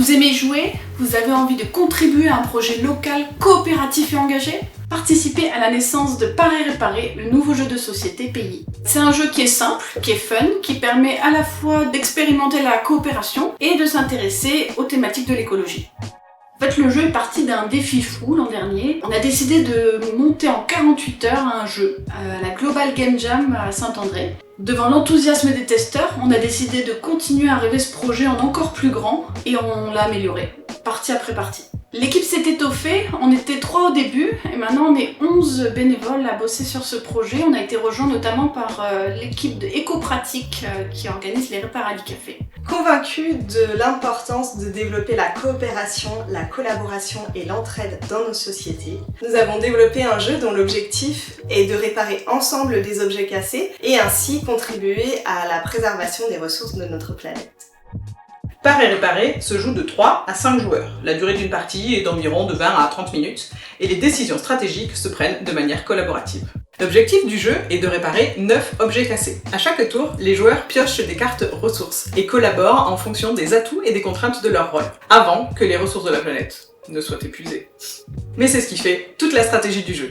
Vous aimez jouer? Vous avez envie de contribuer à un projet local, coopératif et engagé? Participez à la naissance de Parer Réparer, le nouveau jeu de société PI. C'est un jeu qui est simple, qui est fun, qui permet à la fois d'expérimenter la coopération et de s'intéresser aux thématiques de l'écologie. En fait, le jeu est parti d'un défi fou l'an dernier. On a décidé de monter en 48 heures un jeu à la Global Game Jam à Saint-André. Devant l'enthousiasme des testeurs, on a décidé de continuer à rêver ce projet en encore plus grand et on l'a amélioré, partie après partie. L'équipe s'est étoffée, on était 3 au début et maintenant on est 11 bénévoles à bosser sur ce projet. On a été rejoint notamment par l'équipe de Éco-Pratique qui organise les Réparadis Café. Convaincus de l'importance de développer la coopération, la collaboration et l'entraide dans nos sociétés, nous avons développé un jeu dont l'objectif est de réparer ensemble des objets cassés et ainsi contribuer à la préservation des ressources de notre planète. Parer Réparer se joue de 3 à 5 joueurs. La durée d'une partie est d'environ de 20 à 30 minutes et les décisions stratégiques se prennent de manière collaborative. L'objectif du jeu est de réparer 9 objets cassés. À chaque tour, les joueurs piochent des cartes ressources et collaborent en fonction des atouts et des contraintes de leur rôle, avant que les ressources de la planète ne soient épuisées. Mais c'est ce qui fait toute la stratégie du jeu.